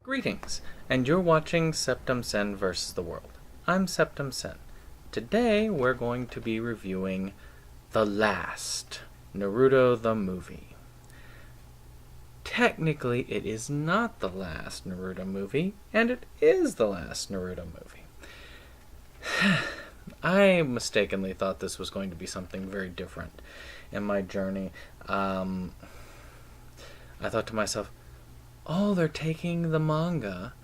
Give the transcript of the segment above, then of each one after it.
Greetings, and you're watching Septum Sen vs. the World. I'm Septum Sen. Today we're going to be reviewing The Last, Naruto the movie. Technically, it is not the last Naruto movie, and it is the last Naruto movie. I mistakenly thought this was going to be something very different in my journey. I thought to myself, oh, they're taking the manga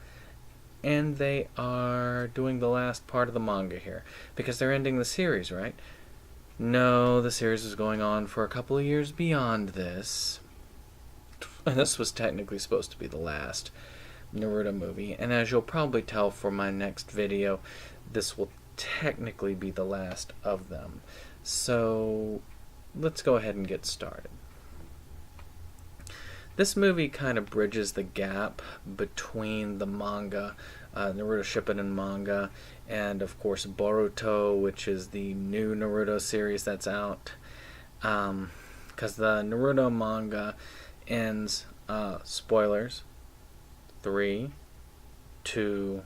and they are doing the last part of the manga here because they're ending the series, right? No, the series is going on for a couple of years beyond this. And this was technically supposed to be the last Naruto movie. And as you'll probably tell from my next video, this will technically be the last of them. So let's go ahead and get started. This movie kind of bridges the gap between the manga, Naruto Shippuden manga, and of course Boruto, which is the new Naruto series that's out. Because the Naruto manga ends, spoilers, 3, 2,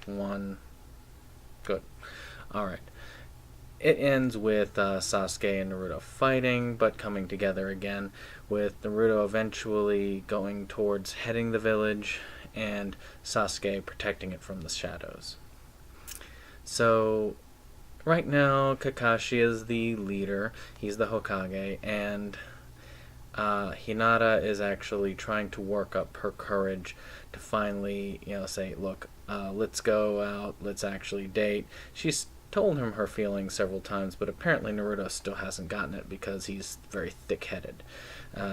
1, good. Alright. It ends with Sasuke and Naruto fighting, but coming together again, with Naruto eventually going towards heading the village, and Sasuke protecting it from the shadows. So, right now, Kakashi is the leader, he's the Hokage, and Hinata is actually trying to work up her courage to finally, say, look, let's go out, let's actually date. She's told him her feelings several times, but apparently Naruto still hasn't gotten it because he's very thick-headed.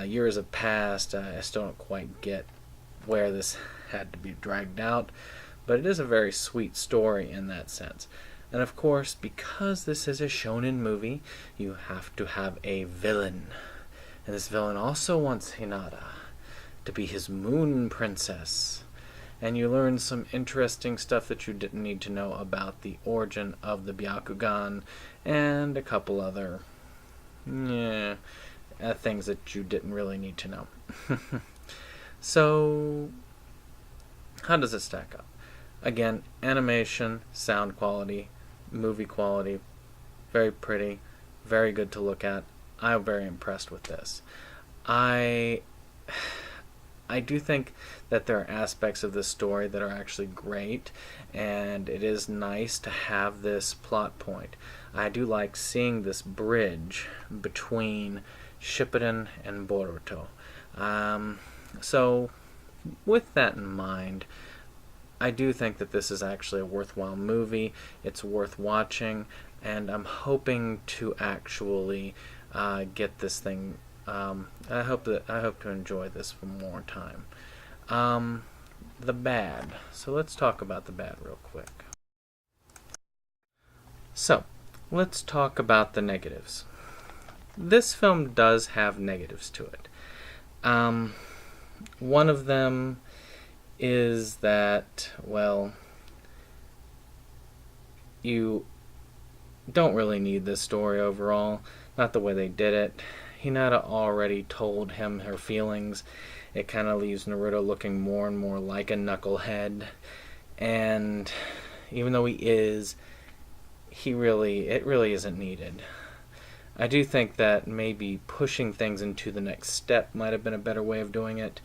Years have passed, I still don't quite get where this had to be dragged out, but it is a very sweet story in that sense. And of course, because this is a shonen movie, you have to have a villain. And this villain also wants Hinata to be his moon princess. And you learn some interesting stuff that you didn't need to know about the origin of the Byakugan and a couple other things that you didn't really need to know. So, how does it stack up? Again, animation, sound quality, movie quality, very pretty, very good to look at. I'm very impressed with this. I do think that there are aspects of this story that are actually great, and it is nice to have this plot point. I do like seeing this bridge between Shippuden and Boruto. So, with that in mind, I do think that this is actually a worthwhile movie. It's worth watching, and I'm hoping to actually get this thing. I hope to enjoy this for more time. The bad. So let's talk about the bad real quick. So, let's talk about the negatives. This film does have negatives to it. One of them is that, well, you don't really need this story overall. Not the way they did it. Hinata already told him her feelings. It kind of leaves Naruto looking more and more like a knucklehead. And even though it really isn't needed. I do think that maybe pushing things into the next step might have been a better way of doing it.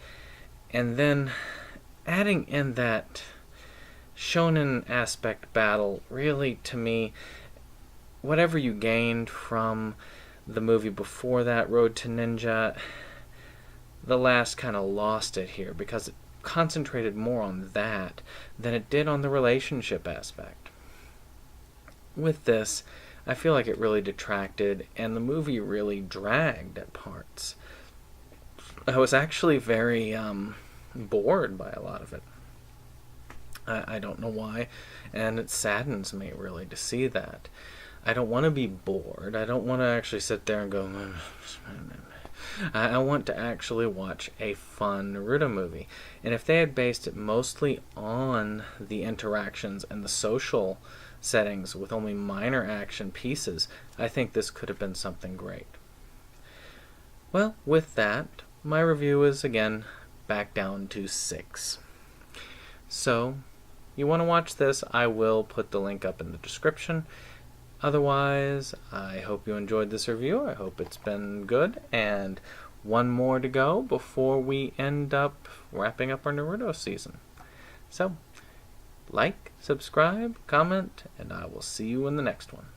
And then adding in that shonen aspect battle, really, to me, whatever you gained from the movie before that, Road to Ninja, The Last kind of lost it here because it concentrated more on that than it did on the relationship aspect. With this, I feel like it really detracted, and the movie really dragged at parts. I was actually very bored by a lot of it. I don't know why, and it saddens me really to see that. I don't want to be bored. I don't want to actually sit there and go, I want to actually watch a fun Naruto movie. And if they had based it mostly on the interactions and the social settings with only minor action pieces, I think this could have been something great. Well, with that, my review is again back down to 6. So, you want to watch this, I will put the link up in the description. Otherwise, I hope you enjoyed this review. I hope it's been good. And one more to go before we end up wrapping up our Naruto season. So, like, subscribe, comment, and I will see you in the next one.